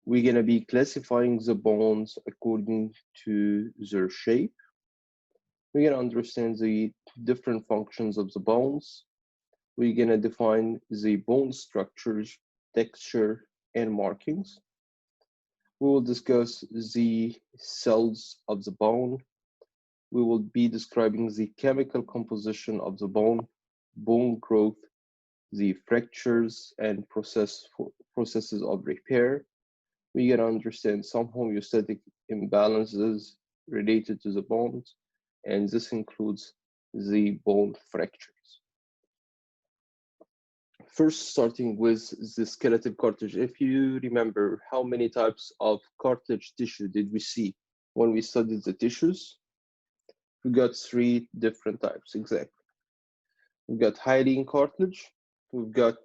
We're gonna be classifying the bones according to their shape. We're gonna understand the different functions of the bones. We're gonna define the bone structures, texture, and markings. We will discuss the cells of the bone. We will be describing the chemical composition of the bone growth, the fractures and processes of repair. We can understand some homeostatic imbalances related to the bones, and this includes the bone fractures. First, starting with the skeletal cartilage. If you remember, how many types of cartilage tissue did we see when we studied the tissues? We got 3 different types, exactly. We've got hyaline cartilage, we've got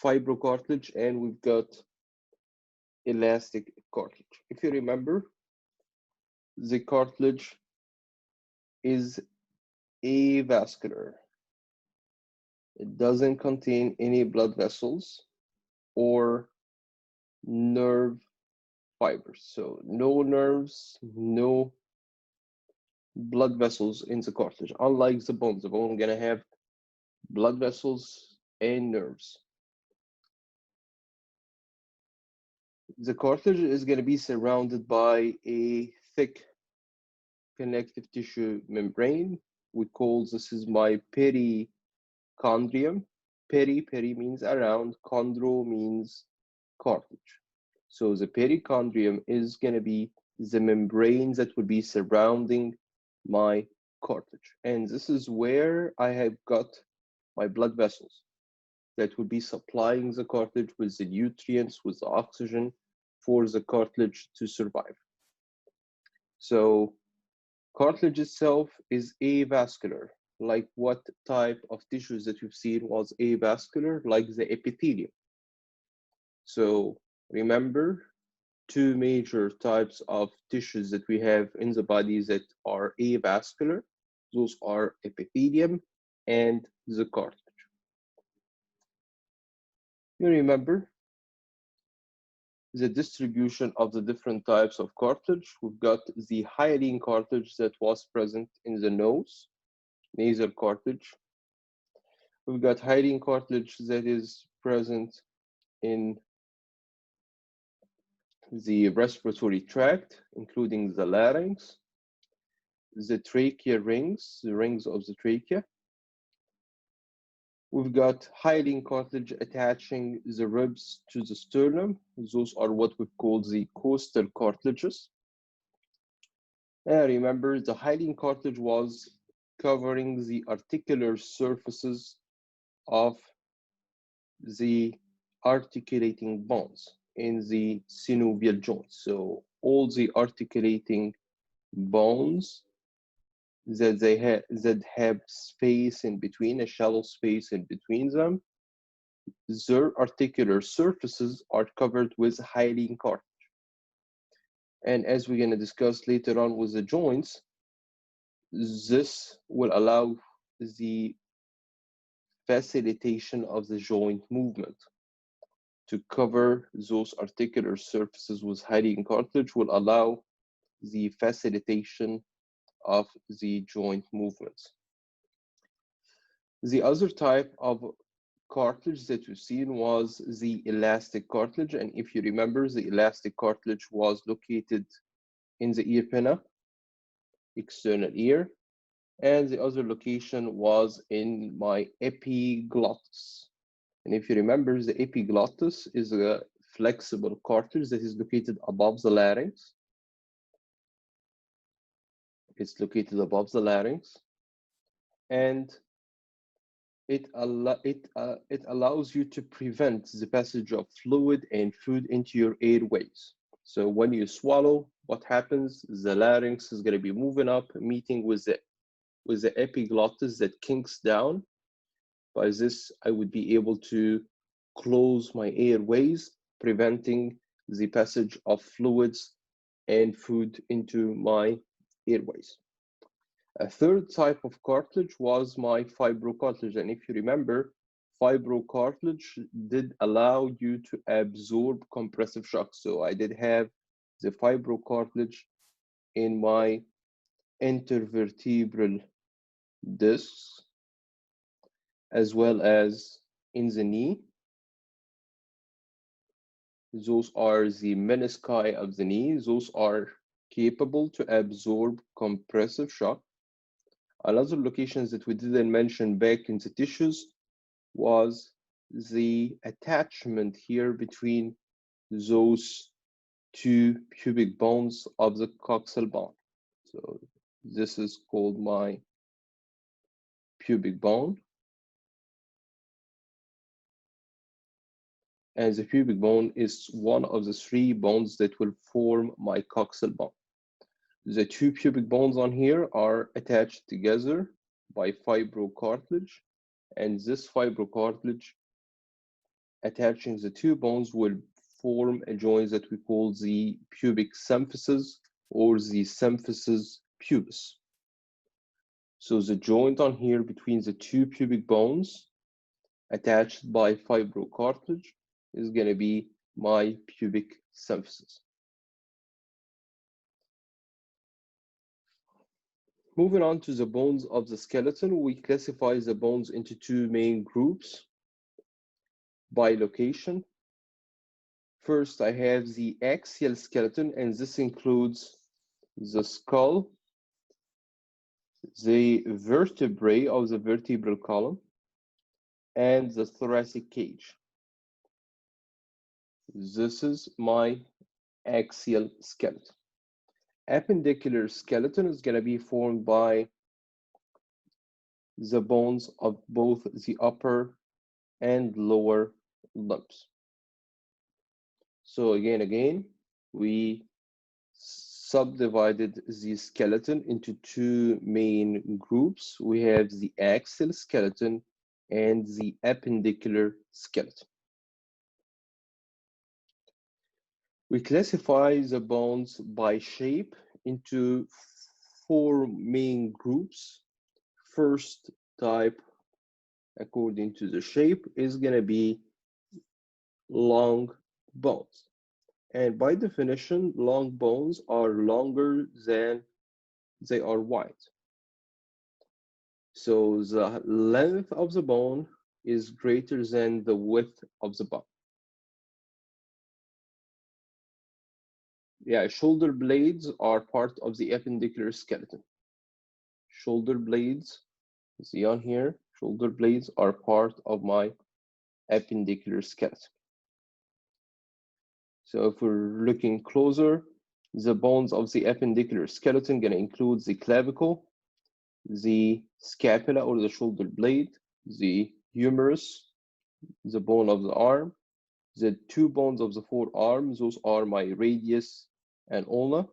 fibrocartilage, and we've got elastic cartilage. If you remember, the cartilage is avascular. It doesn't contain any blood vessels or nerve fibers. So no nerves, no blood vessels in the cartilage. Unlike the bone is gonna have blood vessels and nerves. The cartilage is gonna be surrounded by a thick connective tissue membrane. We call this is my perichondrium. Peri means around, chondro means cartilage. So the perichondrium is going to be the membrane that would be surrounding my cartilage. And this is where I have got my blood vessels that would be supplying the cartilage with the nutrients, with the oxygen for the cartilage to survive. So cartilage itself is avascular. Like what type of tissues that we've seen was avascular, like the epithelium. So remember, 2 major types of tissues that we have in the body that are avascular. Those are epithelium and the cartilage. You remember the distribution of the different types of cartilage. We've got the hyaline cartilage that was present in the nose, nasal cartilage. We've got hyaline cartilage that is present in the respiratory tract, including the larynx, the trachea rings, the rings of the trachea. We've got hyaline cartilage attaching the ribs to the sternum. Those are what we call the costal cartilages. And remember, the hyaline cartilage was covering the articular surfaces of the articulating bones in the synovial joints. So all the articulating bones that have space in between, a shallow space in between them, their articular surfaces are covered with hyaline cartilage. And as we're going to discuss later on with the joints, this will allow the facilitation of the joint movement. To cover those articular surfaces with hyaline cartilage will allow the facilitation of the joint movements. The other type of cartilage that we've seen was the elastic cartilage. And if you remember, the elastic cartilage was located in the ear pinna, external ear, and the other location was in my epiglottis. And if you remember, the epiglottis is a flexible cartilage that is located above the larynx. It's located above the larynx, and it allows you to prevent the passage of fluid and food into your airways. So when you swallow, what happens? The larynx is going to be moving up, meeting with the epiglottis that kinks down. By this, I would be able to close my airways, preventing the passage of fluids and food into my airways. A third type of cartilage was my fibrocartilage. And if you remember, fibrocartilage did allow you to absorb compressive shock. So I did have the fibrocartilage in my intervertebral discs as well as in the knee. Those are the menisci of the knee. Those are capable to absorb compressive shock. Another locations that we didn't mention back in the tissues was the attachment here between those two pubic bones of the coxal bone. So this is called my pubic bone. And the pubic bone is one of the three bones that will form my coxal bone. The two pubic bones on here are attached together by fibrocartilage, and this fibrocartilage attaching the two bones will form a joint that we call the pubic symphysis or the symphysis pubis. So the joint on here between the two pubic bones attached by fibrocartilage is going to be my pubic symphysis. Moving on to the bones of the skeleton, we classify the bones into two main groups by location. First, I have the axial skeleton, and this includes the skull, the vertebrae of the vertebral column, and the thoracic cage. This is my axial skeleton. Appendicular skeleton is going to be formed by the bones of both the upper and lower limbs. So again, we subdivided the skeleton into two main groups. We have the axial skeleton and the appendicular skeleton. We classify the bones by shape into four main groups. First type, according to the shape, is going to be long bones. And by definition, long bones are longer than they are wide. So the length of the bone is greater than the width of the bone. Yeah, shoulder blades are part of the appendicular skeleton. Shoulder blades, see on here, shoulder blades are part of my appendicular skeleton. So if we're looking closer, the bones of the appendicular skeleton gonna include the clavicle, the scapula or the shoulder blade, the humerus, the bone of the arm, the two bones of the forearm, those are my radius and ulna,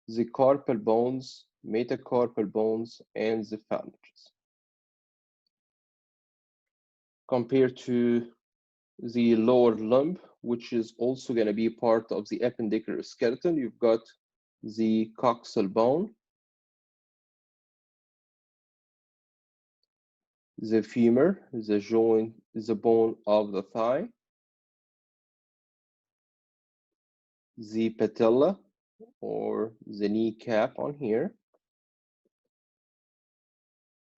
the carpal bones, metacarpal bones, and the phalanges. Compared to the lower limb, which is also going to be part of the appendicular skeleton, you've got the coxal bone, the femur, the joint, the bone of the thigh, the patella or the kneecap on here,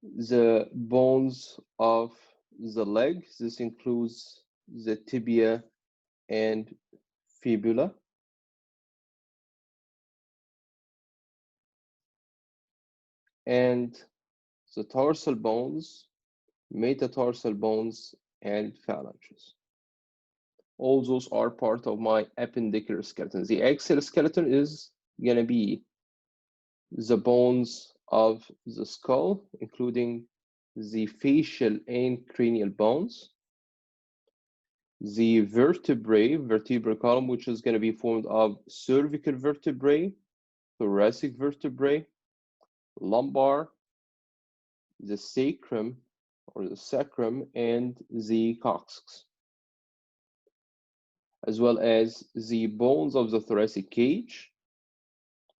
the bones of the leg. This includes the tibia and fibula, and the tarsal bones, metatarsal bones, and phalanges. All those are part of my appendicular skeleton. The axial skeleton is going to be the bones of the skull, including the facial and cranial bones, the vertebrae, vertebral column, which is going to be formed of cervical vertebrae, thoracic vertebrae, lumbar, the sacrum or the sacrum, and the coccyx, as well as the bones of the thoracic cage.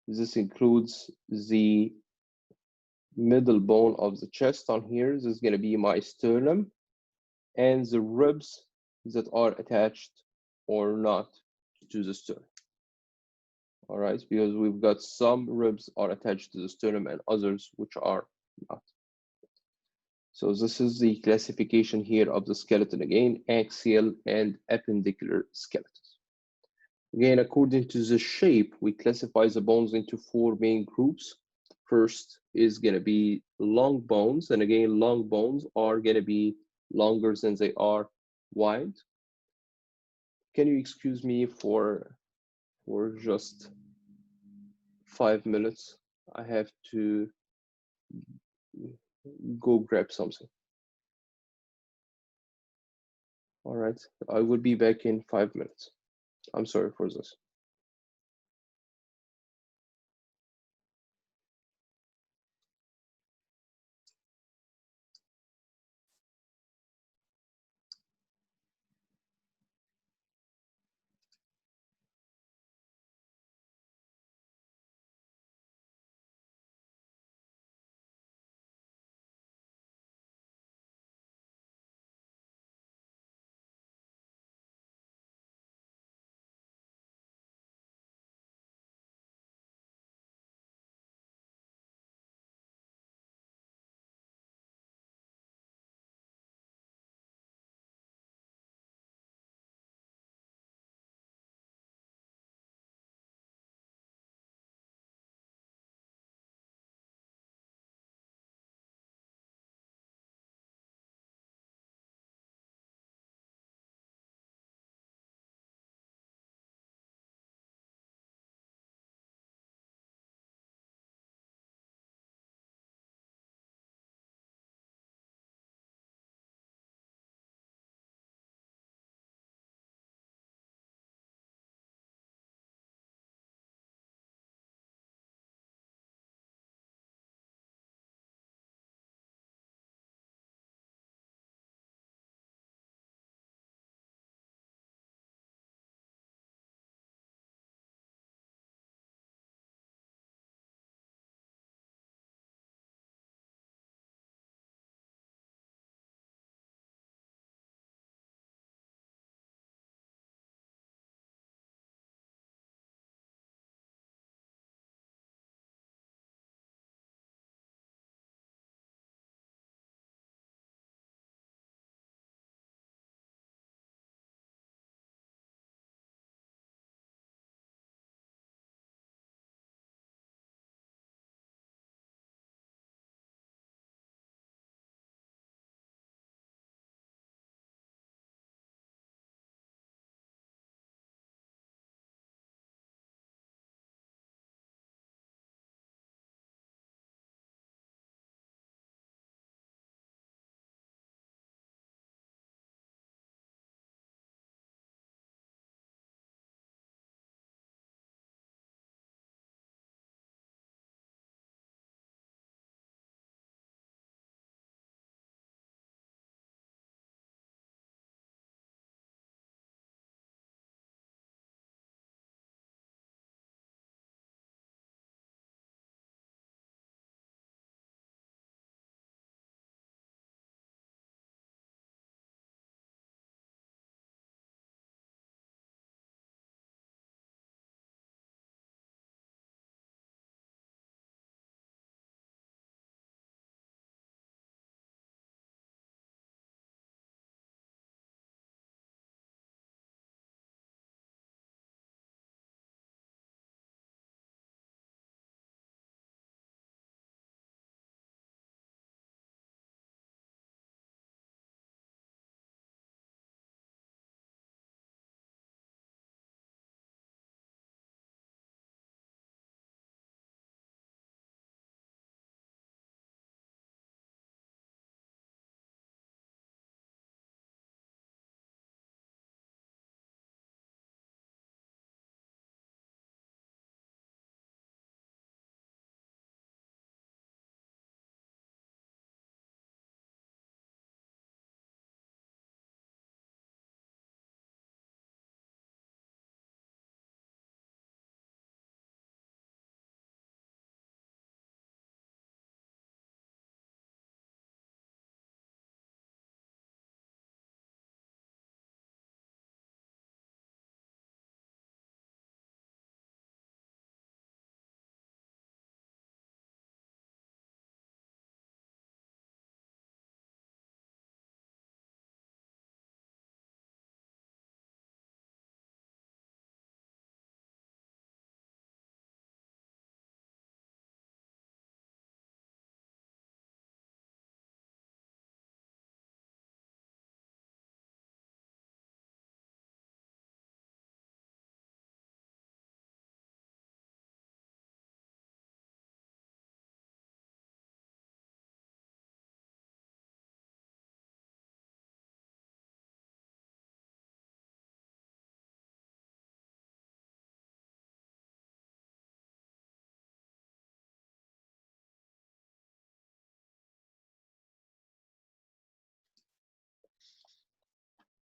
This includes the middle bone of the chest on here. This is going to be my sternum, and the ribs that are attached or not to the sternum. All right, because we've got some ribs are attached to the sternum and others which are not. So this is the classification here of the skeleton again, axial and appendicular skeletons. Again, according to the shape, we classify the bones into four main groups. First is going to be long bones, and again, long bones are going to be longer than they are wide. Can you excuse me for just 5 minutes? I have to go grab something. All right, I will be back in 5 minutes. I'm sorry for this.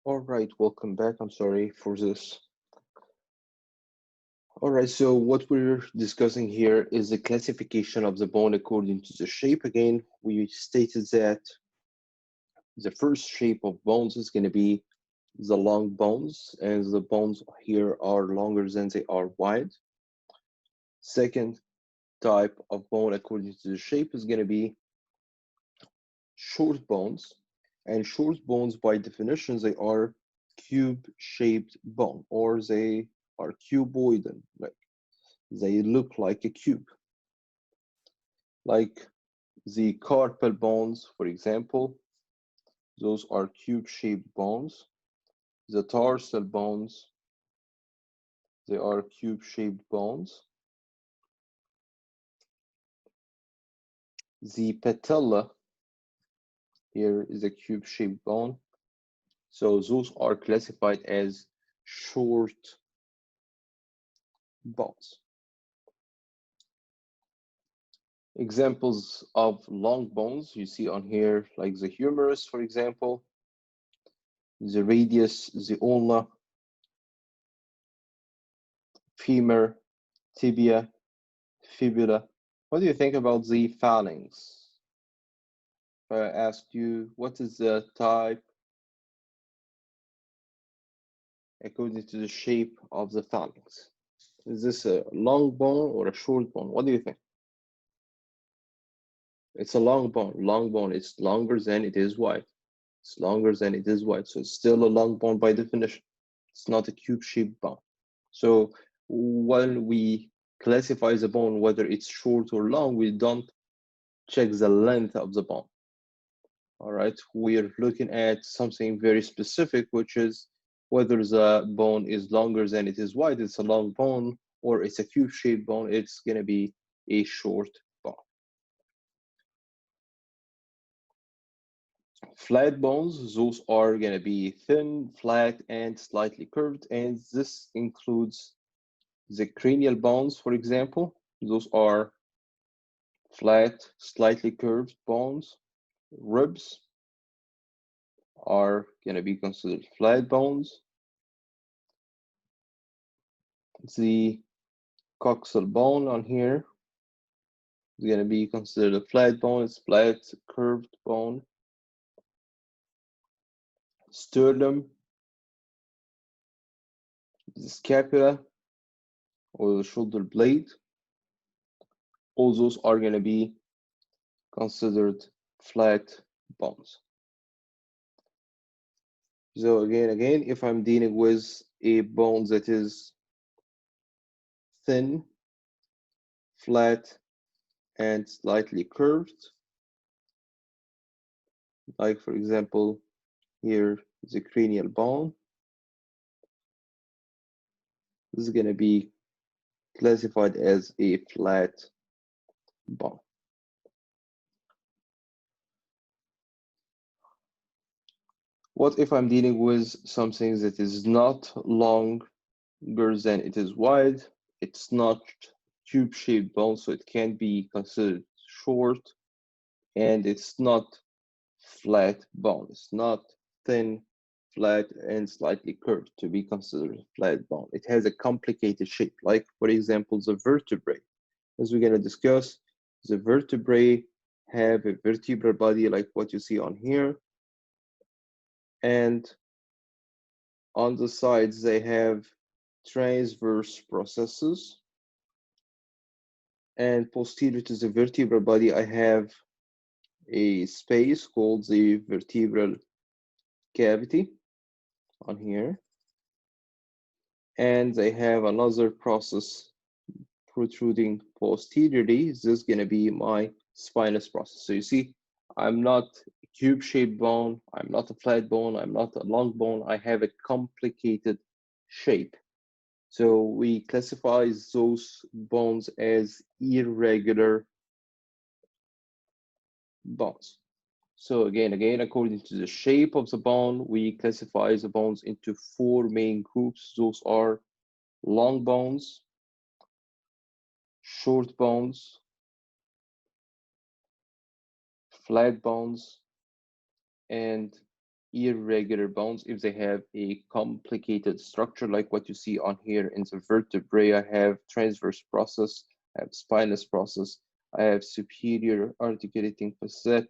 All right, welcome back. I'm sorry for this. All right, so what we're discussing here is the classification of the bone according to the shape. Again, we stated that the first shape of bones is going to be the long bones, and the bones here are longer than they are wide. Second type of bone according to the shape is going to be short bones, and short bones by definition they are cube-shaped bone, or they are cuboidal, like they look like a cube, like the carpal bones, for example. Those are cube-shaped bones. The tarsal bones, they are cube-shaped bones. The patella here is a cube-shaped bone. So those are classified as short bones. Examples of long bones you see on here, like the humerus, for example, the radius, the ulna, femur, tibia, fibula. What do you think about the phalanx? If I asked you, what is the type according to the shape of the phalanx? Is this a long bone or a short bone? What do you think? It's a long bone. Long bone, it's longer than it is wide. It's longer than it is wide. So it's still a long bone by definition. It's not a cube-shaped bone. So when we classify the bone, whether it's short or long, we don't check the length of the bone. All right, we're looking at something very specific, which is whether the bone is longer than it is wide, it's a long bone, or it's a cube-shaped bone, it's going to be a short bone. Flat bones, those are going to be thin, flat, and slightly curved, and this includes the cranial bones, for example. Those are flat, slightly curved bones. Ribs are going to be considered flat bones. The coxal bone on here is going to be considered a flat bone. It's flat, curved bone. Sternum, the scapula, or the shoulder blade. All those are going to be considered flat bones. So again, if I'm dealing with a bone that is thin, flat, and slightly curved, like for example, here the cranial bone, this is going to be classified as a flat bone. What if I'm dealing with something that is not longer than it is wide? It's not tube-shaped bone, so it can be considered short, and it's not flat bone. It's not thin, flat, and slightly curved to be considered flat bone. It has a complicated shape, like, for example, the vertebrae. As we're going to discuss, the vertebrae have a vertebral body like what you see on here, and on the sides they have transverse processes, and posterior to the vertebral body I have a space called the vertebral cavity on here, and they have another process protruding posteriorly. This is going to be my spinous process. So you see, I'm not a cube-shaped bone, I'm not a flat bone, I'm not a long bone, I have a complicated shape. So we classify those bones as irregular bones. So again, according to the shape of the bone, we classify the bones into four main groups. Those are long bones, short bones, flat bones, and irregular bones if they have a complicated structure like what you see on here in the vertebrae. I have transverse process, I have spinous process, I have superior articulating facet,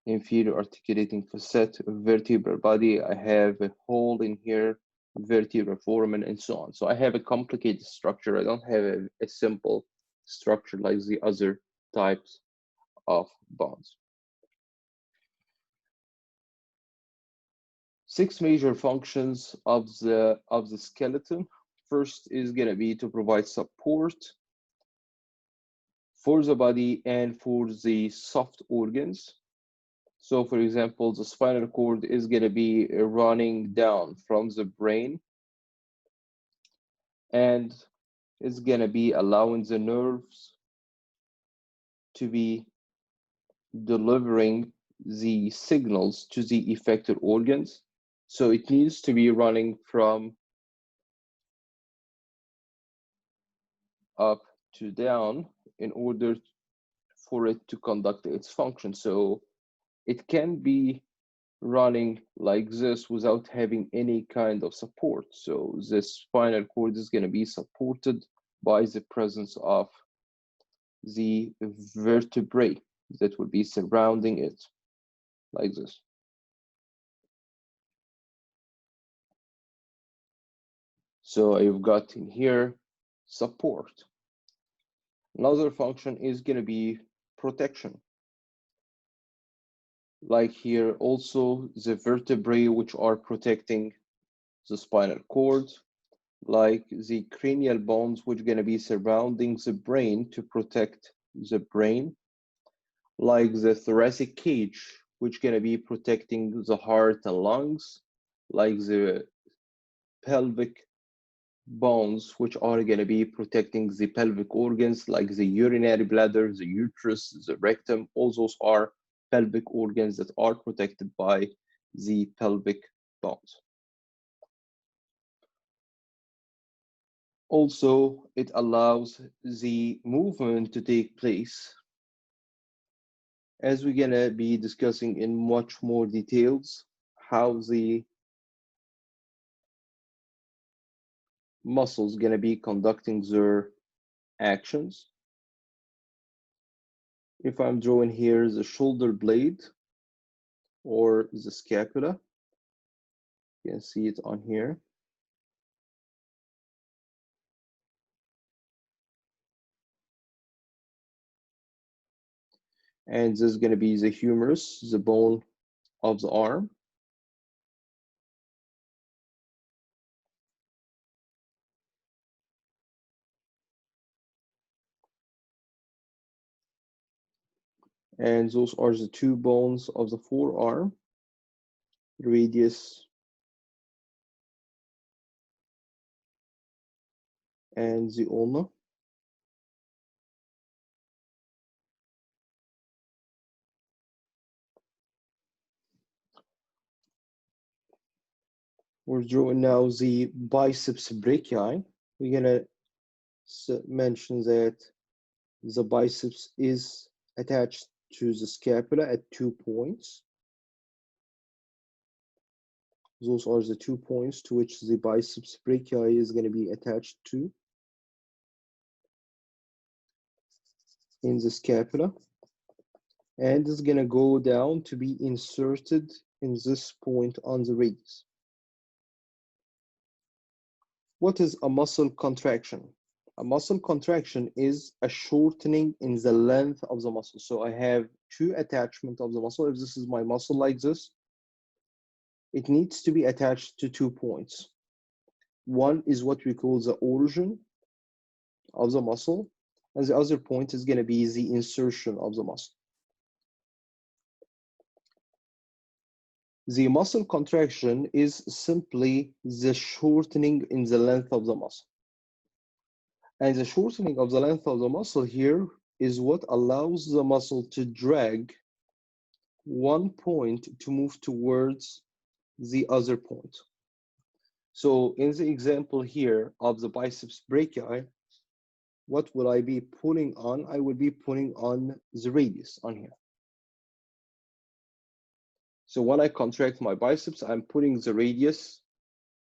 inferior articulating facet, vertebral body, I have a hole in here, vertebral foramen, and so on. So I have a complicated structure. I don't have a simple structure like the other types of bones. 6 major functions of the skeleton. First is going to be to provide support for the body and for the soft organs. So for example, the spinal cord is going to be running down from the brain and is going to be allowing the nerves to be delivering the signals to the affected organs. So it needs to be running from up to down in order for it to conduct its function. So it can be running like this without having any kind of support. So the spinal cord is going to be supported by the presence of the vertebrae that will be surrounding it like this. So you've got in here support. Another function is going to be protection. Like here also the vertebrae which are protecting the spinal cord, like the cranial bones which are going to be surrounding the brain to protect the brain, like the thoracic cage which going to be protecting the heart and lungs, like the pelvic bones which are going to be protecting the pelvic organs like the urinary bladder, the uterus, the rectum. All those are pelvic organs that are protected by the pelvic bones. Also, it allows the movement to take place, as we're going to be discussing in much more details how the muscles going to be conducting their actions. If I'm drawing here the shoulder blade or the scapula, you can see it on here. And this is going to be the humerus, the bone of the arm. And those are the two bones of the forearm, radius and the ulna. We're drawing now the biceps brachii. We're going to mention that the biceps is attached to the scapula at 2 points. Those are the 2 points to which the biceps brachii is going to be attached to in the scapula. And it's going to go down to be inserted in this point on the radius. What is a muscle contraction? A muscle contraction is a shortening in the length of the muscle. So I have two attachments of the muscle. If this is my muscle like this, it needs to be attached to 2 points. One is what we call the origin of the muscle, and the other point is going to be the insertion of the muscle. The muscle contraction is simply the shortening in the length of the muscle. And the shortening of the length of the muscle here is what allows the muscle to drag one point to move towards the other point. So in the example here of the biceps brachii, what will I be pulling on? I will be pulling on the radius on here. So when I contract my biceps, I'm putting the radius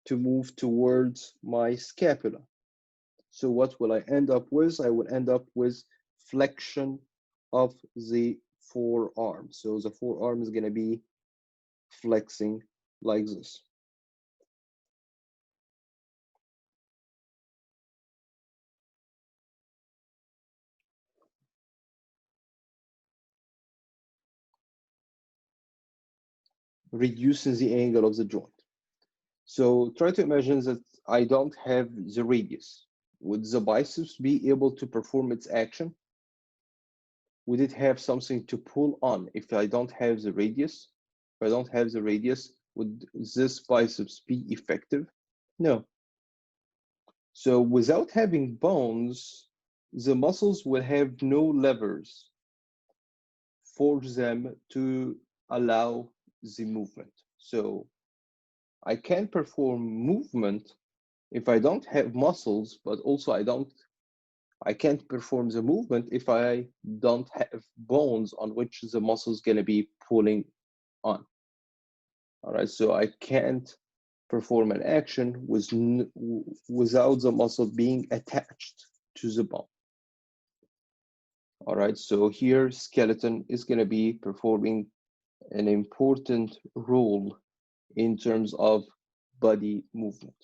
to move towards my scapula. So what will I end up with? I will end up with flexion of the forearm. So the forearm is going to be flexing like this. Reducing the angle of the joint. So try to imagine that I don't have the radius. Would the biceps be able to perform its action? Would it have something to pull on if I don't have the radius? If I don't have the radius, would this biceps be effective? No. So without having bones, the muscles will have no levers for them to allow the movement. So I can perform movement if I don't have muscles, but also I can't perform the movement if I don't have bones on which the muscle is going to be pulling on. All right, so I can't perform an action without the muscle being attached to the bone. All right, so here skeleton is going to be performing an important role in terms of body movement.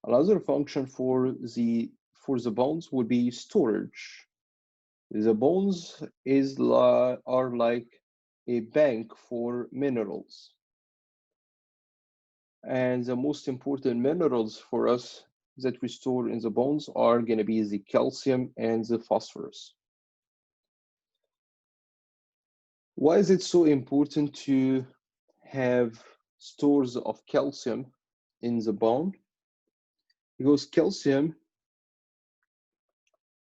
Another function for the bones would be storage. The bones are like a bank for minerals. And the most important minerals for us that we store in the bones are going to be the calcium and the phosphorus. Why is it so important to have stores of calcium in the bone? Because calcium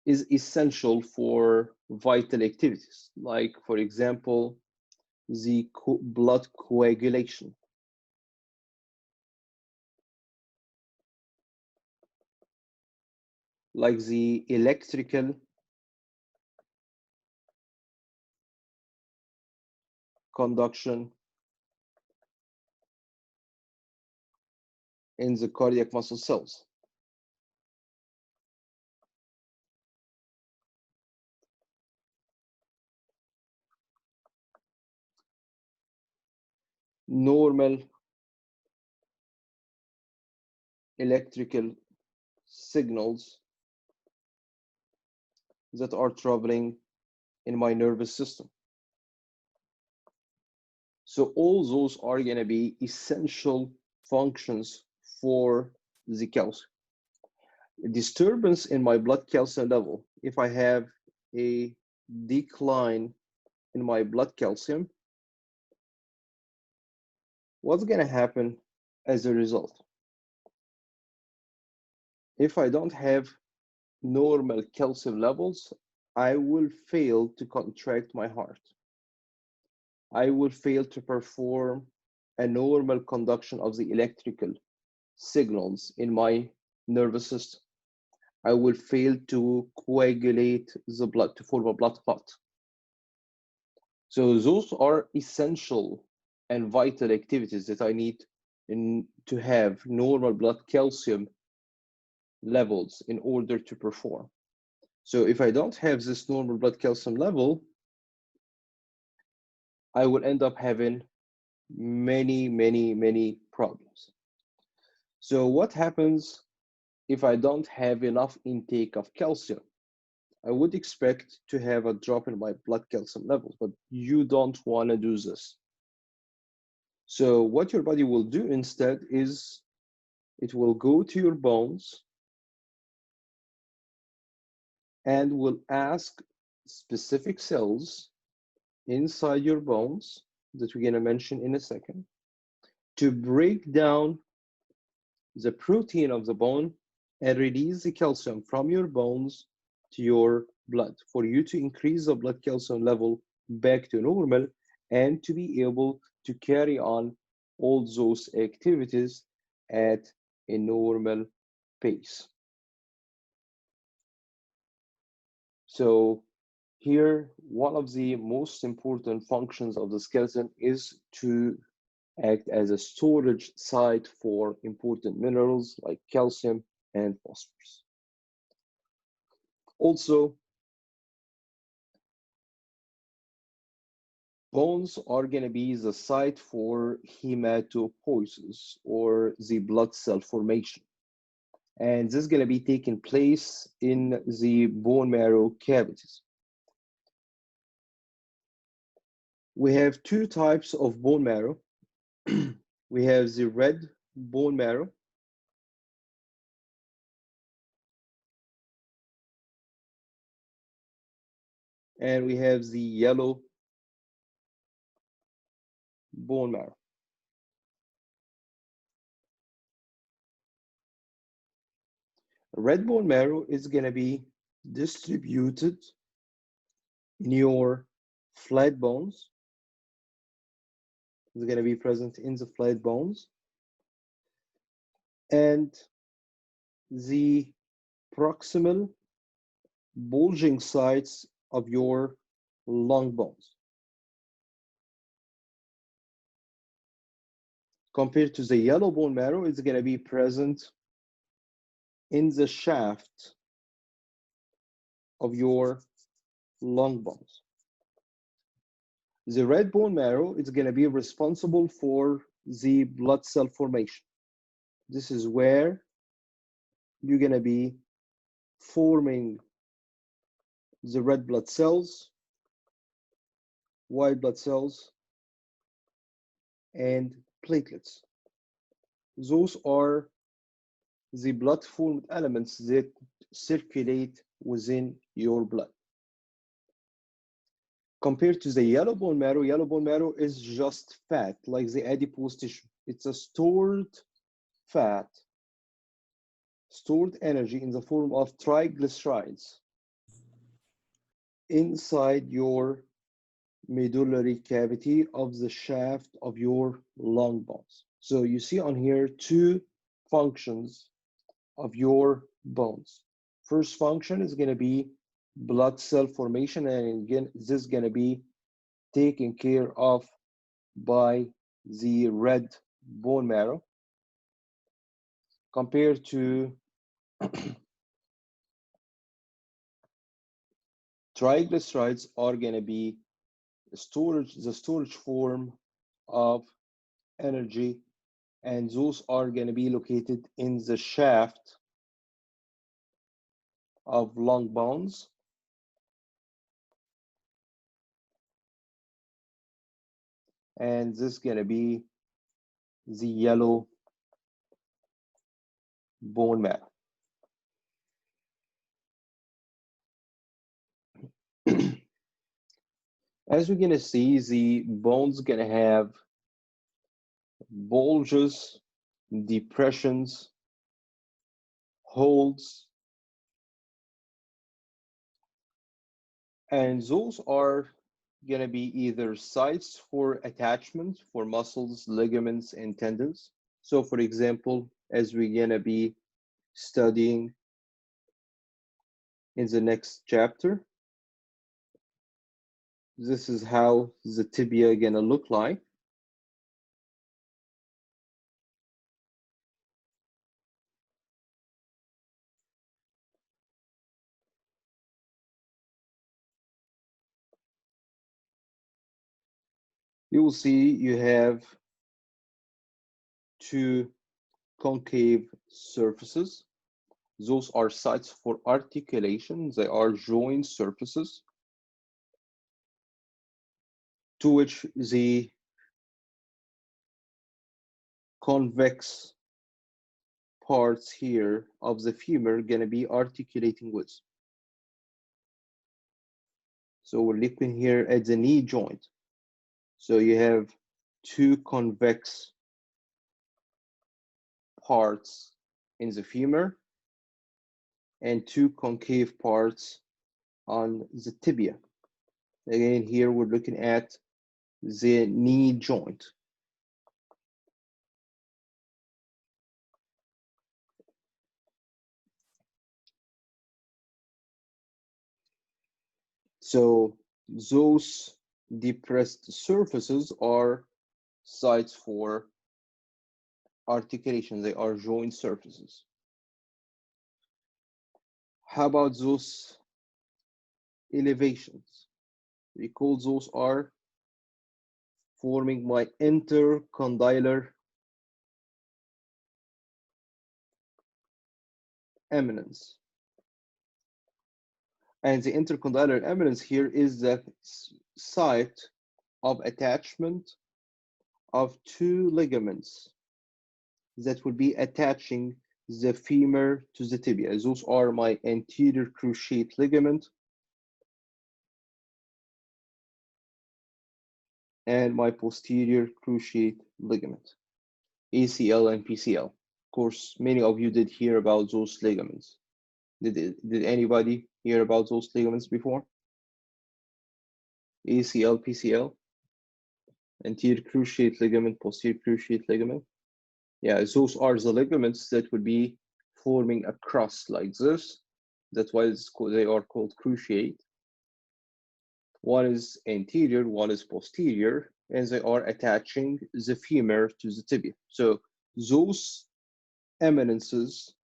is essential for vital activities, like, for example, the blood coagulation. Like the electrical conduction in the cardiac muscle cells. Normal electrical signals that are traveling in my nervous system. So all those are going to be essential functions for the calcium. A disturbance in my blood calcium level, if I have a decline in my blood calcium, what's going to happen as a result? If I don't have normal calcium levels, I will fail to contract my heart. I will fail to perform a normal conduction of the electrical signals in my nervous system. I will fail to coagulate the blood, to form a blood clot. So those are essential and vital activities that I need to have normal blood calcium levels in order to perform. So if I don't have this normal blood calcium level, I will end up having many problems. So what happens if I don't have enough intake of calcium? I would expect to have a drop in my blood calcium levels, but you don't want to do this. So what your body will do instead is it will go to your bones and will ask specific cells inside your bones that we're going to mention in a second to break down the protein of the bone and release the calcium from your bones to your blood for you to increase the blood calcium level back to normal and to be able to carry on all those activities at a normal pace. So Here, one of the most important functions of the skeleton is to act as a storage site for important minerals like calcium and phosphorus. Also, bones are going to be the site for hematopoiesis or the blood cell formation. And this is going to be taking place in the bone marrow cavities. We have two types of bone marrow. We have the red bone marrow, and we have the yellow bone marrow. Red bone marrow is going to be distributed in your flat bones. It's going to be present in the flat bones. And the proximal bulging sites of your long bones. Compared to the yellow bone marrow, it's going to be present in the shaft of your long bones. The red bone marrow is going to be responsible for the blood cell formation. This is where you're going to be forming the red blood cells, white blood cells, and platelets. Those are the blood formed elements that circulate within your blood. Compared to the yellow bone marrow is just fat, like the adipose tissue. It's a stored fat, stored energy in the form of triglycerides inside your medullary cavity of the shaft of your long bones. So you see on here two functions of your bones. First function is going to be blood cell formation, and again, this is going to be taken care of by the red bone marrow compared to triglycerides are going to be the storage form of energy, and those are going to be located in the shaft of long bones. And this is going to be the yellow bone marrow. As we're going to see, the bone's going to have bulges, depressions, holes, and those are going to be either sites for attachment for muscles, ligaments, and tendons. So for example, as we're going to be studying in the next chapter, this is how the tibia is going to look like. You will see you have two concave surfaces. Those are sites for articulation. They are joint surfaces to which the convex parts here of the femur are going to be articulating with. So we're looking here at the knee joint. So you have two convex parts in the femur and two concave parts on the tibia. Again, here we're looking at the knee joint. So those depressed surfaces are sites for articulation. They are joint surfaces. How about those elevations? Recall those are forming my intercondylar eminence. And the intercondylar eminence here is the site of attachment of two ligaments that will be attaching the femur to the tibia. Those are my anterior cruciate ligament and my posterior cruciate ligament, ACL and PCL. Of course, many of you did hear about those ligaments. Did anybody hear about those ligaments before? ACL, PCL, anterior cruciate ligament, posterior cruciate ligament. Yeah, those are the ligaments that would be forming a cross like this. That's why they are called cruciate. One is anterior, one is posterior, and they are attaching the femur to the tibia. So those eminences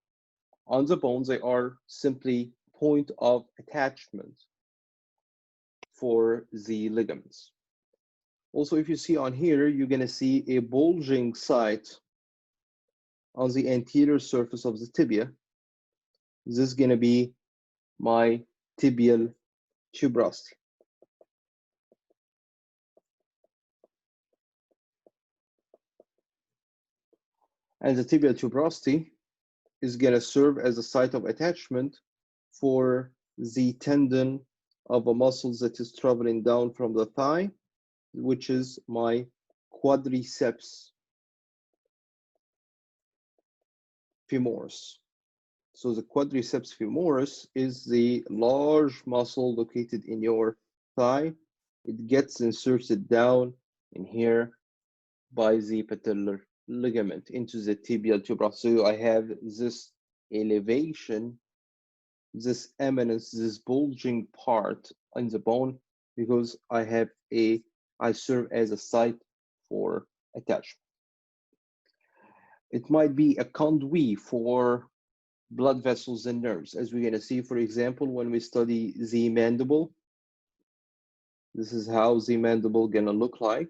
on the bone, they are simply point of attachment for the ligaments. Also, if you see on here, you're going to see a bulging site on the anterior surface of the tibia. This is going to be my tibial tuberosity. And the tibial tuberosity is going to serve as a site of attachment for the tendon of a muscle that is traveling down from the thigh, which is my quadriceps femoris. So the quadriceps femoris is the large muscle located in your thigh. It gets inserted down in here by the patellar ligament into the tibial tuberosity. So I have this elevation, this eminence, this bulging part in the bone because I serve as a site for attachment. It might be a conduit for blood vessels and nerves, as we're going to see, for example, when we study the mandible. This is how the mandible going to look like.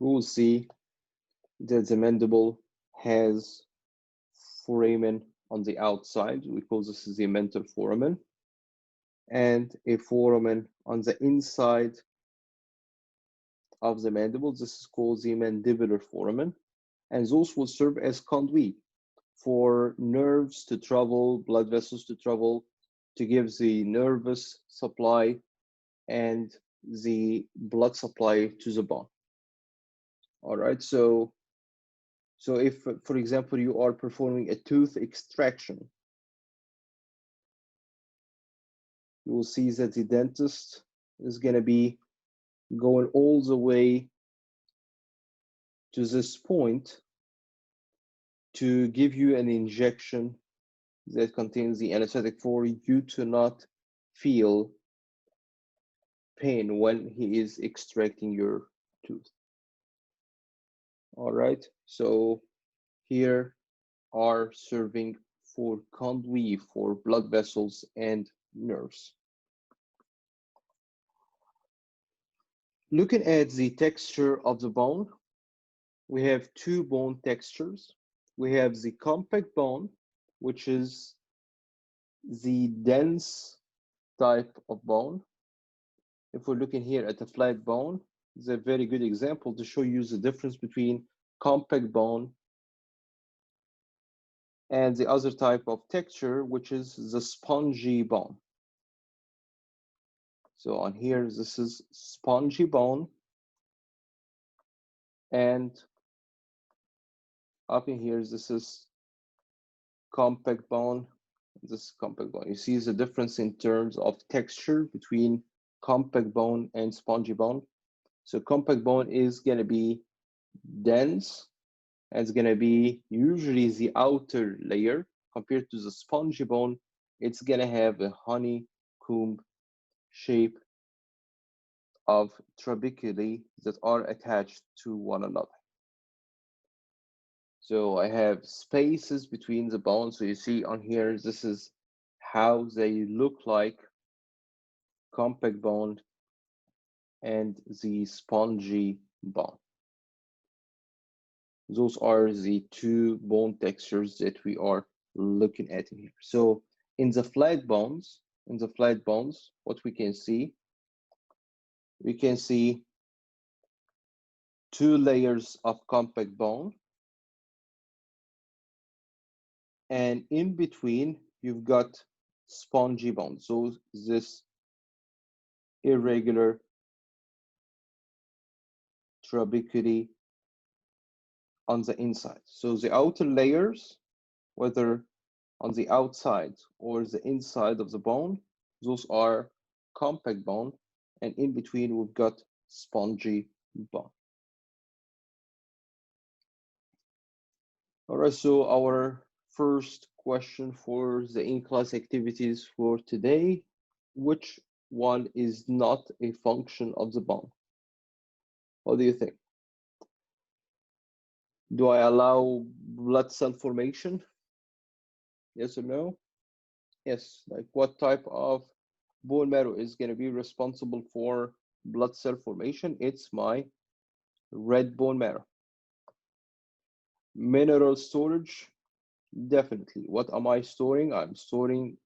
We will see that the mandible has foramen on the outside. We call this the mental foramen, and a foramen on the inside of the mandible. This is called the mandibular foramen, and those will serve as conduit for nerves to travel, blood vessels to travel, to give the nervous supply and the blood supply to the bone. All right, so if, for example, you are performing a tooth extraction, you will see that the dentist is going to be going all the way to this point to give you an injection that contains the anesthetic for you to not feel pain when he is extracting your tooth. All right, so here are serving for conduit for blood vessels and nerves. Looking at the texture of the bone, we have two bone textures. We have the compact bone, which is the dense type of bone. If we're looking here at a flat bone, it's a very good example to show you the difference between compact bone and the other type of texture, which is the spongy bone. So on here, this is spongy bone, and up in here, this is compact bone. This is compact bone. You see the difference in terms of texture between compact bone and spongy bone. So compact bone is going to be dense, and it's going to be usually the outer layer. Compared to the spongy bone, it's going to have a honeycomb shape of trabeculae that are attached to one another. So I have spaces between the bones. So you see on here, this is how they look like, compact bone and the spongy bone. Those are the two bone textures that we are looking at in here. So in the flat bones, what we can see two layers of compact bone, and in between you've got spongy bone. So this irregular trabeculae on the inside. So the outer layers, whether on the outside or the inside of the bone, those are compact bone, and in between we've got spongy bone. All right, so our first question for the in-class activities for today: which one is not a function of the bone? What do you think? Do I allow blood cell formation? Yes or no? Yes, like what type of bone marrow is going to be responsible for blood cell formation? It's my red bone marrow. Mineral storage, definitely. What am I storing? I'm storing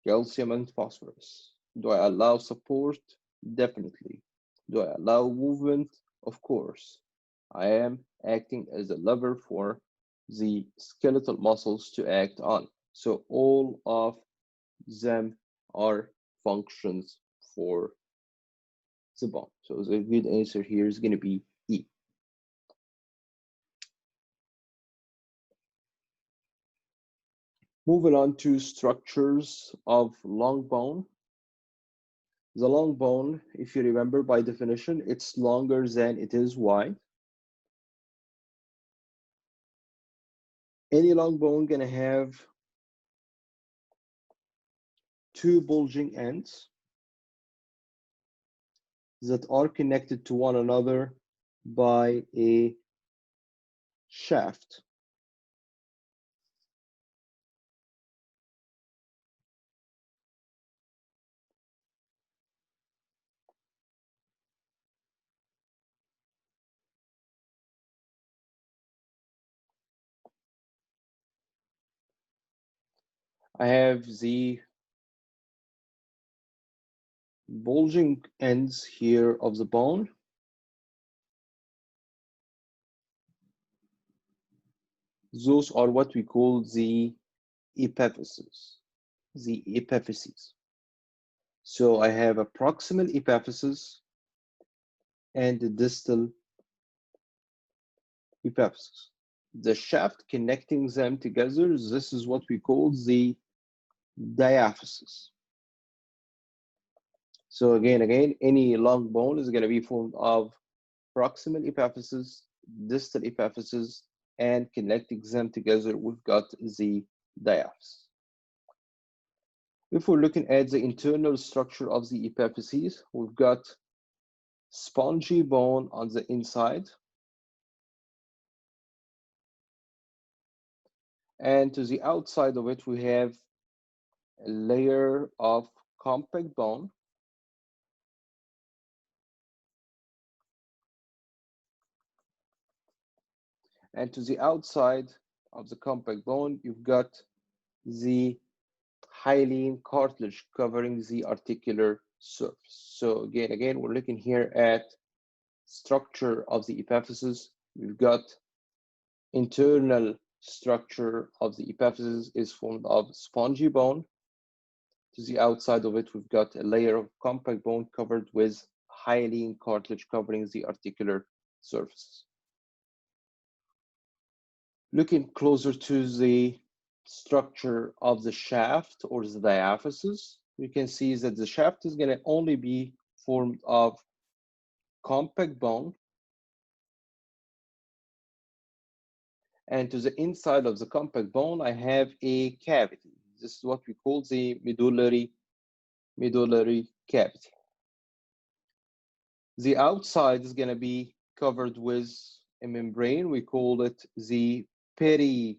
calcium and phosphorus. Do I allow support? Definitely. Do I allow movement? Of course. I am acting as a lever for the skeletal muscles to act on. So all of them are functions for the bone. So the good answer here is going to be E. Moving on to structures of long bone. The long bone, if you remember by definition, it's longer than it is wide. Any long bone gonna have two bulging ends that are connected to one another by a shaft. I have the bulging ends here of the bone. Those are what we call the epiphyses. The epiphyses. So I have a proximal epiphysis and a distal epiphysis. The shaft connecting them together, this is what we call the diaphysis. So again, any long bone is going to be formed of proximal epiphysis, distal epiphysis, and connecting them together, we've got the diaphysis. If we're looking at the internal structure of the epiphyses, we've got spongy bone on the inside, and to the outside of it, we have a layer of compact bone. And to the outside of the compact bone, you've got the hyaline cartilage covering the articular surface. So again, we're looking here at structure of the epiphysis. We've got internal structure of the epiphysis is formed of spongy bone. To the outside of it, we've got a layer of compact bone covered with hyaline cartilage covering the articular surface. Looking closer to the structure of the shaft or the diaphysis, you can see that the shaft is going to only be formed of compact bone, and to the inside of the compact bone, I have a cavity. This is what we call the medullary cavity. The outside is going to be covered with a membrane. We call it the periosteum.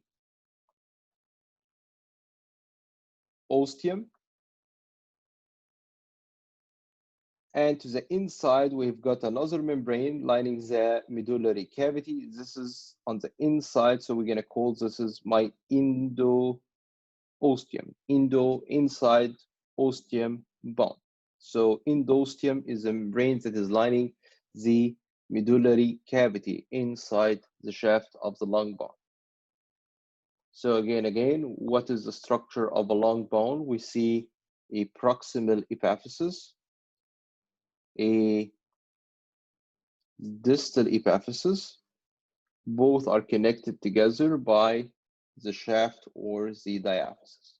And to the inside, we've got another membrane lining the medullary cavity. This is on the inside, so we're going to call this is my endosteum. Inside osteum bone. So endosteum is a membrane that is lining the medullary cavity inside the shaft of the long bone. So again, what is the structure of a long bone? We see a proximal epiphysis, a distal epiphysis. Both are connected together by the shaft or the diaphysis.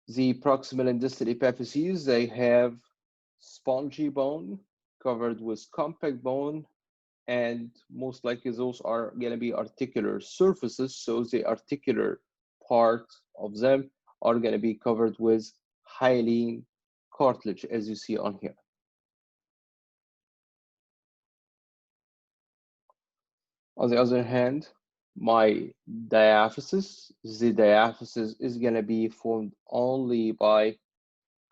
The proximal and distal epiphyses, they have spongy bone covered with compact bone, and most likely those are going to be articular surfaces. So the articular part of them are going to be covered with hyaline cartilage, as you see on here. On the other hand, my diaphysis, the diaphysis is going to be formed only by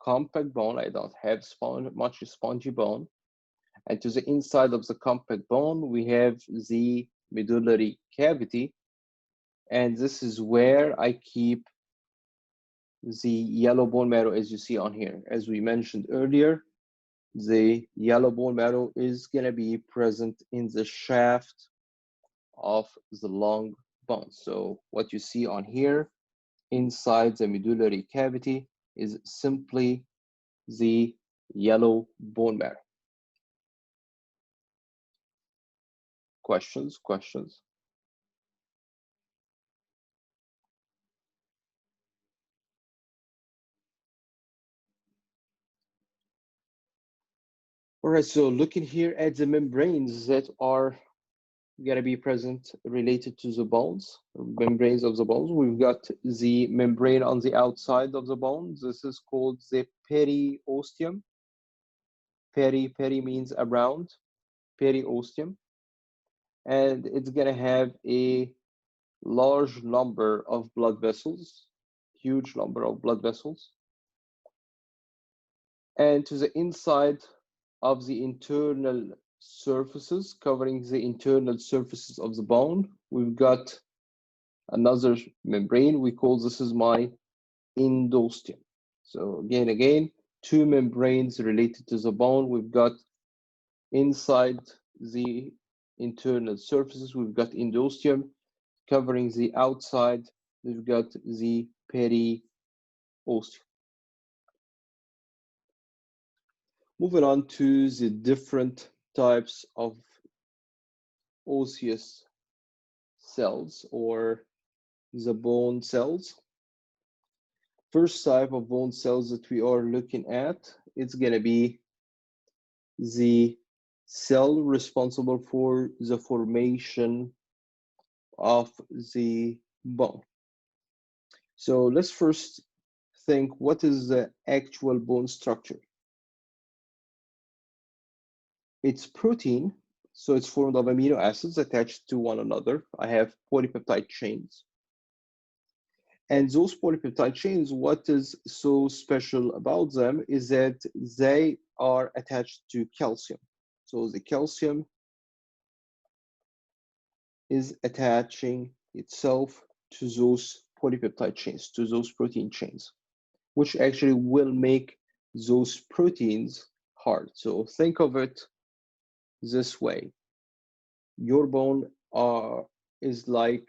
compact bone. I don't have much spongy bone. And to the inside of the compact bone, we have the medullary cavity. And this is where I keep the yellow bone marrow, as you see on here. As we mentioned earlier, the yellow bone marrow is going to be present in the shaft of the long bone. So what you see on here inside the medullary cavity is simply the yellow bone marrow. Questions? All right, so looking here at the membranes that are going to be present related to the bones, membranes of the bones. We've got the membrane on the outside of the bone. This is called the periosteum. Peri means around, periosteum. And it's going to have a large number of blood vessels, huge number of blood vessels. And to the inside of the internal surfaces, covering the internal surfaces of the bone, we've got another membrane. We call this is my endosteum. So again, two membranes related to the bone. We've got inside the internal surfaces, we've got endosteum. Covering the outside, we've got the periosteum. Moving on to the different types of osseous cells or the bone cells. First type of bone cells that we are looking at, it's going to be the cell responsible for the formation of the bone. So let's first think, what is the actual bone structure? It's protein, so it's formed of amino acids attached to one another. I have polypeptide chains. And those polypeptide chains, what is so special about them is that they are attached to calcium. So the calcium is attaching itself to those polypeptide chains, to those protein chains, which actually will make those proteins hard. So think of it this way. Your bone is like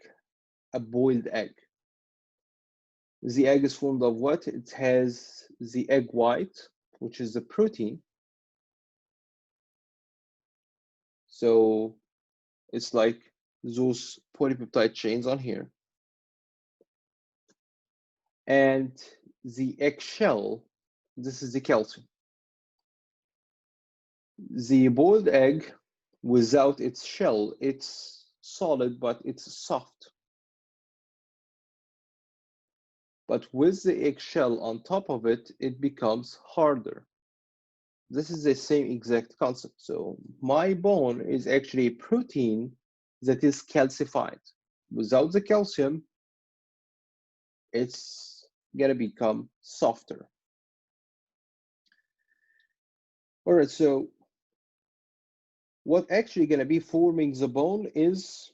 a boiled egg. The egg is formed of what? It has the egg white, which is the protein. So it's like those polypeptide chains on here. And the eggshell, this is the calcium. The boiled egg, without its shell, it's solid, but it's soft. But with the eggshell on top of it, it becomes harder. This is the same exact concept. So my bone is actually a protein that is calcified. Without the calcium, it's gonna become softer. All right, so what actually gonna be forming the bone is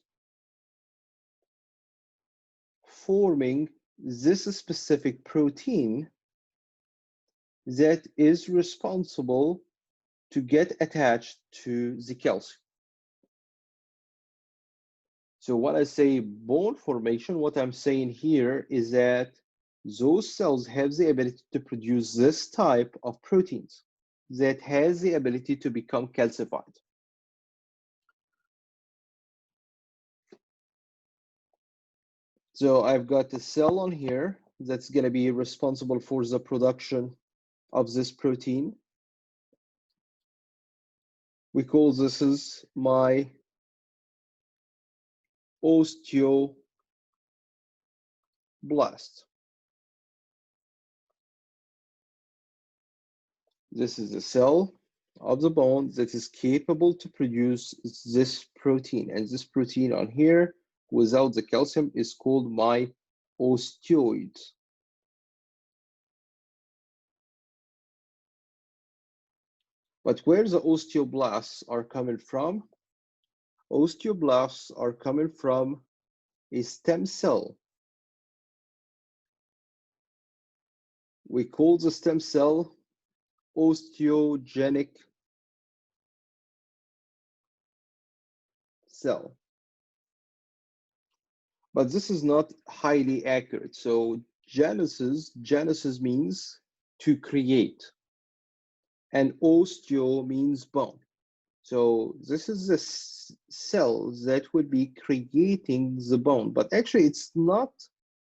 forming this specific protein that is responsible to get attached to the calcium. So when I say bone formation, what I'm saying here is that those cells have the ability to produce this type of proteins that has the ability to become calcified. So I've got a cell on here that's going to be responsible for the production of this protein. We call this is my osteoblast. This is the cell of the bone that is capable to produce this protein. And this protein on here, without the calcium, is called my osteoid. But where the osteoblasts are coming from? Osteoblasts are coming from a stem cell. We call the stem cell osteogenic cell. But this is not highly accurate. So genesis means to create, and osteo means bone. So this is a cell that would be creating the bone, but actually it's not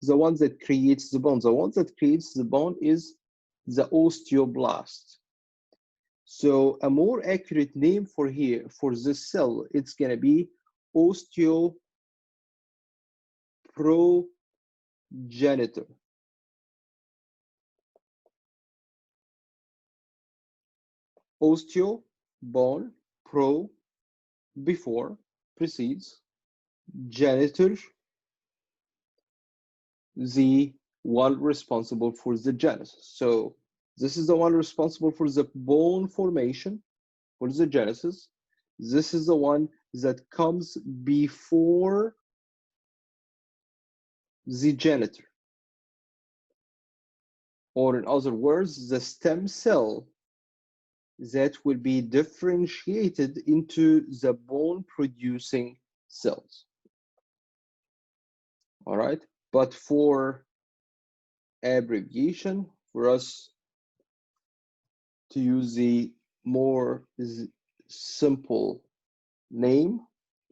the one that creates the bone. The one that creates the bone is the osteoblast. So a more accurate name for this cell, it's gonna be osteoprogenitor. Osteo, bone, pro, before, precedes, genitor, the one responsible for the genesis. So this is the one responsible for the bone formation, for the genesis. This is the one that comes before the genitor. Or in other words, the stem cell that will be differentiated into the bone producing cells. All right, but for abbreviation, for us to use the more simple name,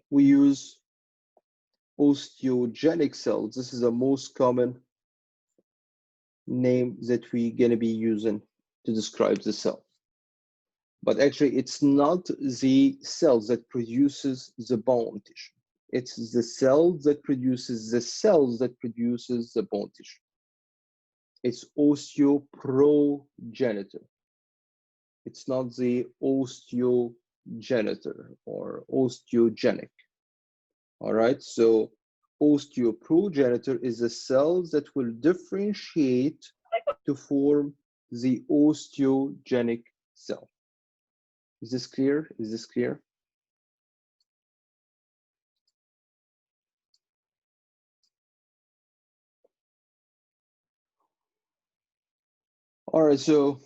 we use osteogenic cells. This is the most common name that we're going to be using to describe the cell. But actually, it's not the cell that produces the bone tissue. It's the cell that produces the cells that produces the bone tissue. It's osteoprogenitor. It's not the osteogenitor or osteogenic. All right, so osteoprogenitor is a cell that will differentiate to form the osteogenic cell. Is this clear? Is this clear? All right, so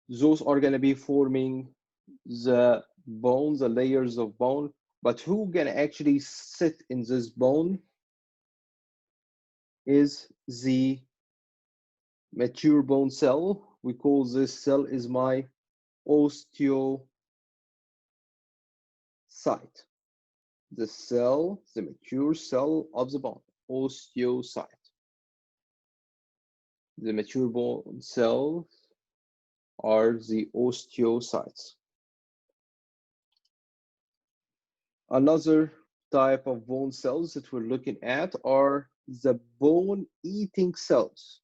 those are going to be forming the bone, the layers of bone, but who can actually sit in this bone is the mature bone cell. We call this cell is my osteocyte. the cell, the mature cell of the bone, osteocyte. The mature bone cells are the osteocytes. Another type of bone cells that we're looking at are the bone-eating cells.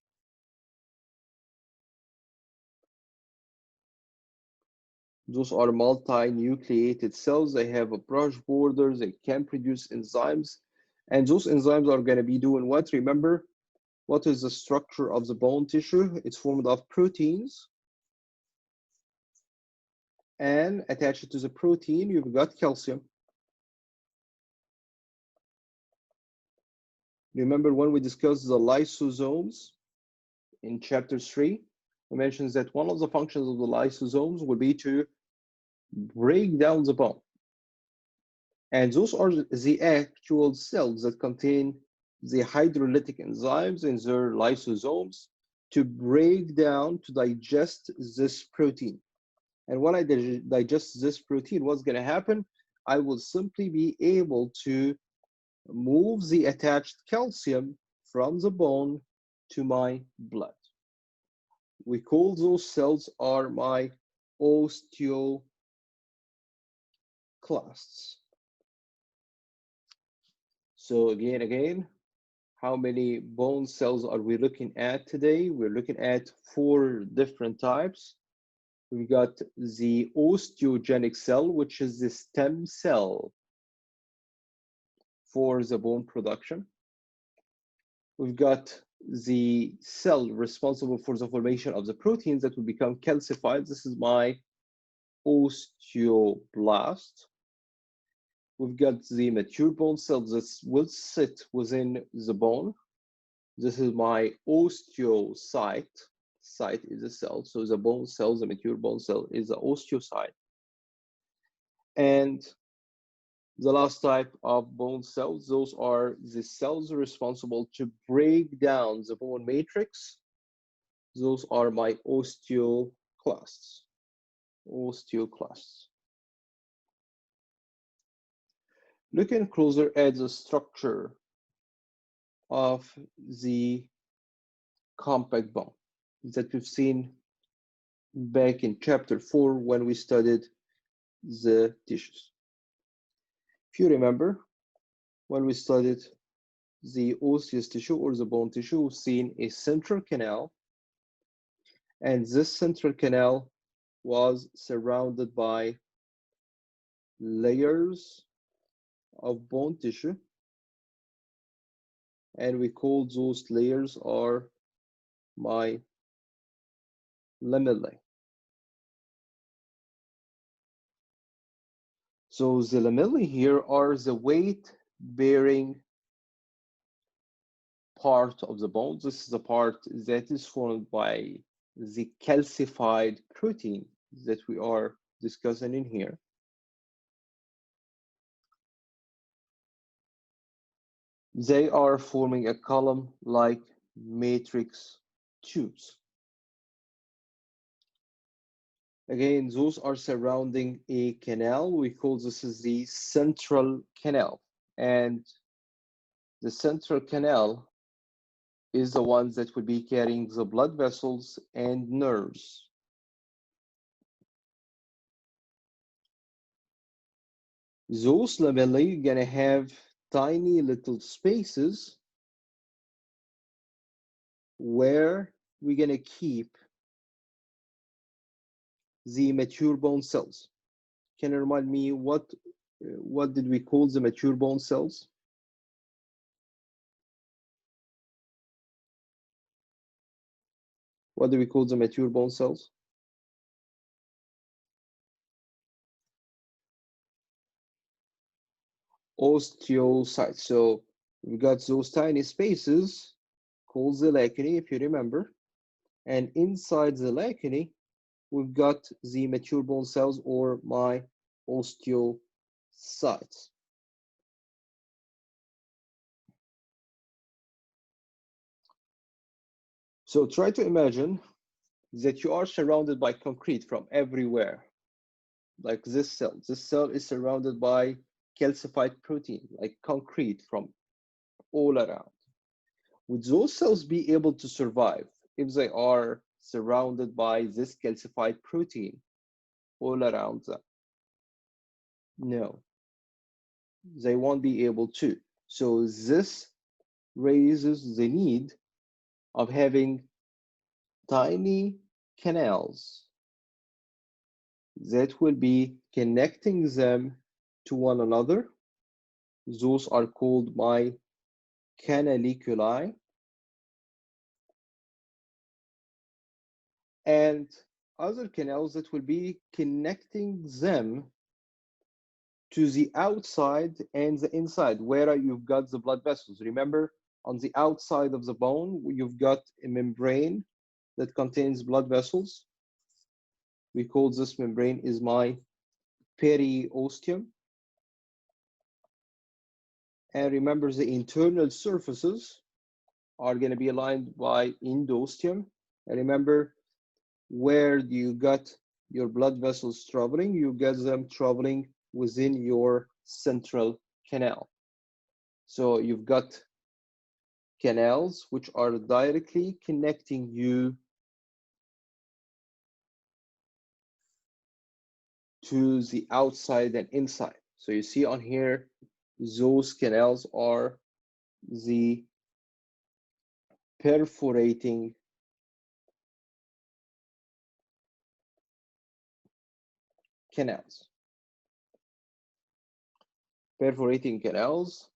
Those are multi-nucleated cells. They have a brush border. They can produce enzymes. And those enzymes are going to be doing what? Remember, what is the structure of the bone tissue? It's formed of proteins. And attached to the protein, you've got calcium. Remember when we discussed the lysosomes in chapter 3? We mentioned that one of the functions of the lysosomes will be to break down the bone. And those are the actual cells that contain the hydrolytic enzymes in their lysosomes to break down, to digest this protein. And when I digest this protein, what's going to happen? I will simply be able to move the attached calcium from the bone to my blood. We call those cells are my osteoclasts. So again, how many bone cells are we looking at today? We're looking at 4 different types. We've got the osteogenic cell, which is the stem cell for the bone production. We've got the cell responsible for the formation of the proteins that will become calcified. This is my osteoblast. We've got the mature bone cells that will sit within the bone. This is my osteocyte. Cyte is a cell. So the bone cell, the mature bone cell is the osteocyte. And the last type of bone cells, those are the cells responsible to break down the bone matrix. Those are my osteoclasts. Osteoclasts. Looking closer at the structure of the compact bone that we've seen back in chapter 4 when we studied the tissues. If you remember, when we studied the osseous tissue or the bone tissue, we've seen a central canal, and this central canal was surrounded by layers of bone tissue, and we call those layers are my lamellae. So the lamellae here are the weight-bearing part of the bone. This is the part that is formed by the calcified protein that we are discussing in here. They are forming a column-like matrix tubes. Again, those are surrounding a canal. We call this is the central canal. And the central canal is the one that will be carrying the blood vessels and nerves. Those lamellae are gonna have tiny little spaces where we're gonna keep the mature bone cells. Can you remind me what did we call the mature bone cells? What do we call the mature bone cells? Osteocytes. So we got those tiny spaces called the lacunae, if you remember. And inside the lacunae, we've got the mature bone cells or my osteocytes. So try to imagine that you are surrounded by concrete from everywhere, like this cell. This cell is surrounded by calcified protein, like concrete from all around. Would those cells be able to survive if they are surrounded by this calcified protein all around them? No, they won't be able to. So this raises the need of having tiny canals that will be connecting them to one another. Those are called my canaliculi. And other canals that will be connecting them to the outside and the inside, where you've got the blood vessels. Remember, on the outside of the bone, you've got a membrane that contains blood vessels. We call this membrane is my periosteum. And remember, the internal surfaces are going to be aligned by endosteum. And remember, where you got your blood vessels traveling, you get them traveling within your central canal. So you've got canals which are directly connecting you to the outside and inside. So you see on here, those canals are the perforating canals. Perforating canals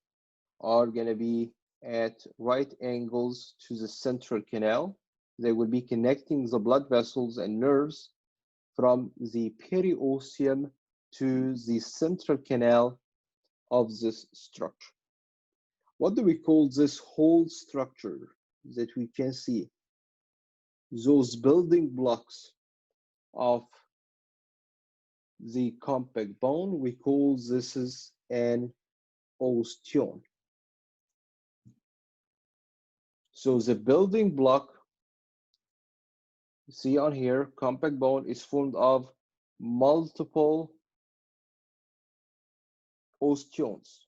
are going to be at right angles to the central canal. They will be connecting the blood vessels and nerves from the periosteum to the central canal of this structure. What do we call this whole structure that we can see? Those building blocks of the compact bone, we call this is an osteon. So the building block, see on here, compact bone is formed of multiple osteons.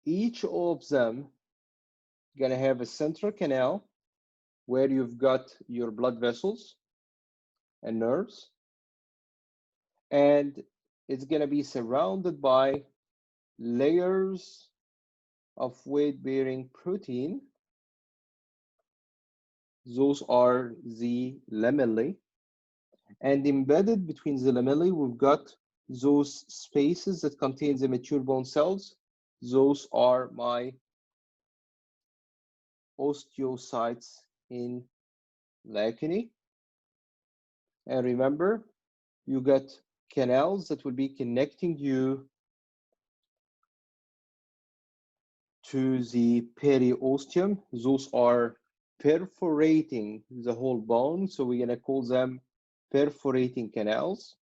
Each of them gonna have a central canal where you've got your blood vessels and nerves, and it's gonna be surrounded by layers of weight-bearing protein. Those are the lamellae. And embedded between the lamellae, we've got those spaces that contain the mature bone cells. Those are my osteocytes in lacunae. And remember, you got canals that will be connecting you to the periosteum. Those are perforating the whole bone, so we're gonna call them perforating canals.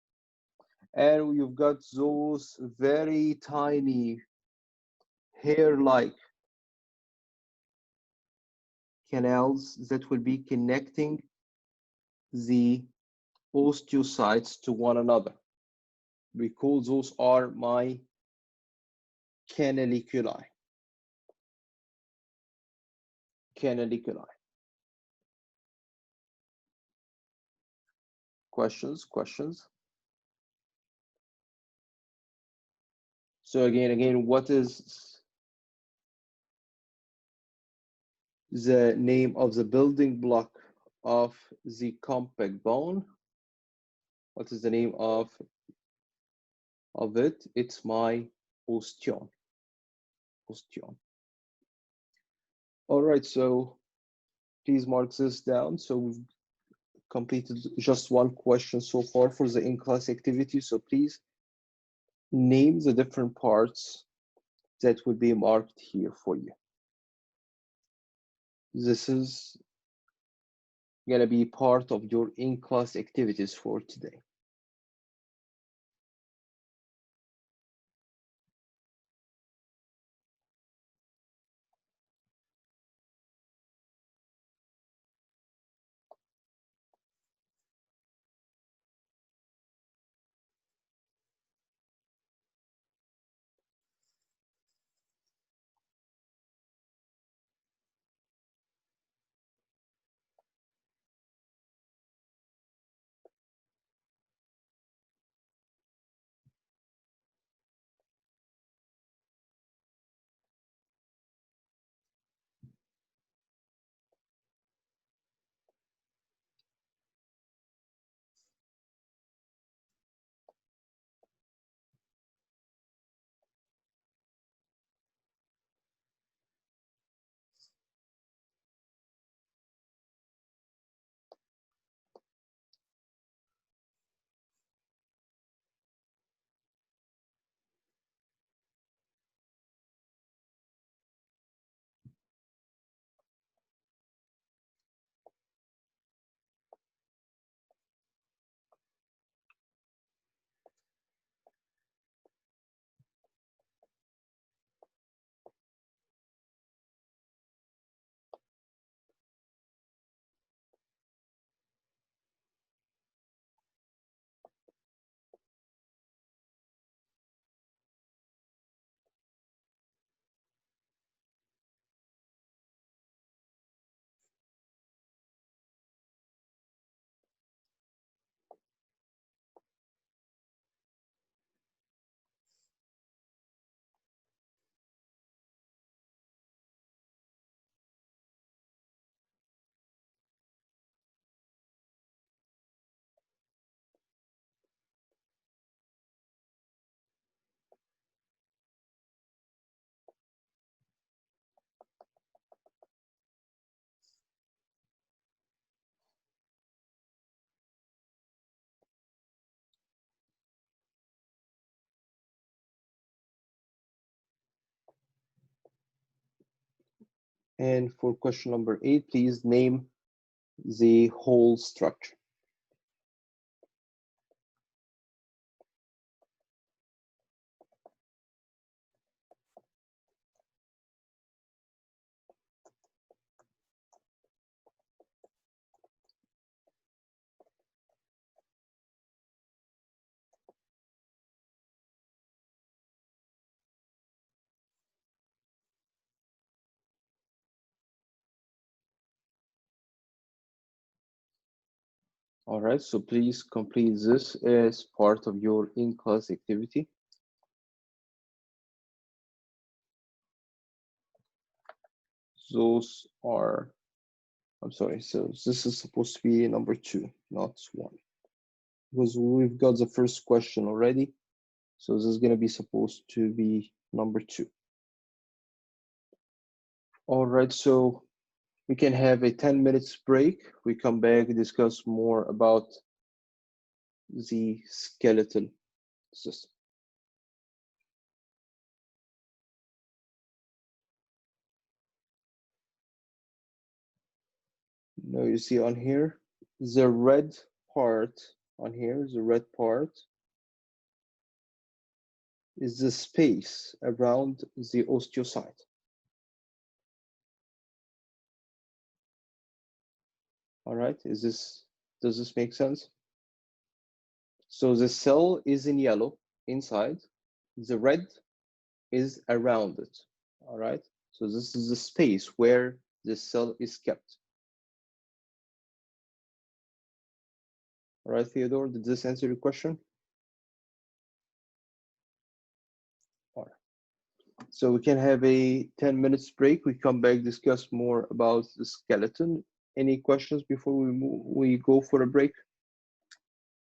And you've got those very tiny hair-like canals that will be connecting the osteocytes to one another. We call those are my canaliculi. Canaliculi. Questions? So again, what is the name of the building block of the compact bone? What is the name of it? It's my osteon. Osteon. All right, so please mark this down. So we've completed just one question so far for the in-class activity. So please name the different parts that would be marked here for you. This is gonna be part of your in-class activities for today. And for question number 8, please name the whole structure. All right, so please complete this as part of your in-class activity. Those are, I'm sorry, so this is supposed to be number 2, not 1. Because we've got the first question already. So this is going to be supposed to be number 2. All right, so we can have a 10 minutes break. We come back and discuss more about the skeletal system. Now you see on here, the red part on here, the red part is the space around the osteocyte. All right, does this make sense? So the cell is in yellow inside, the red is around it. All right, so this is the space where the cell is kept. All right, Theodore, did this answer your question? All right. So we can have a 10 minutes break. We come back, discuss more about the skeleton. Any questions before we go for a break?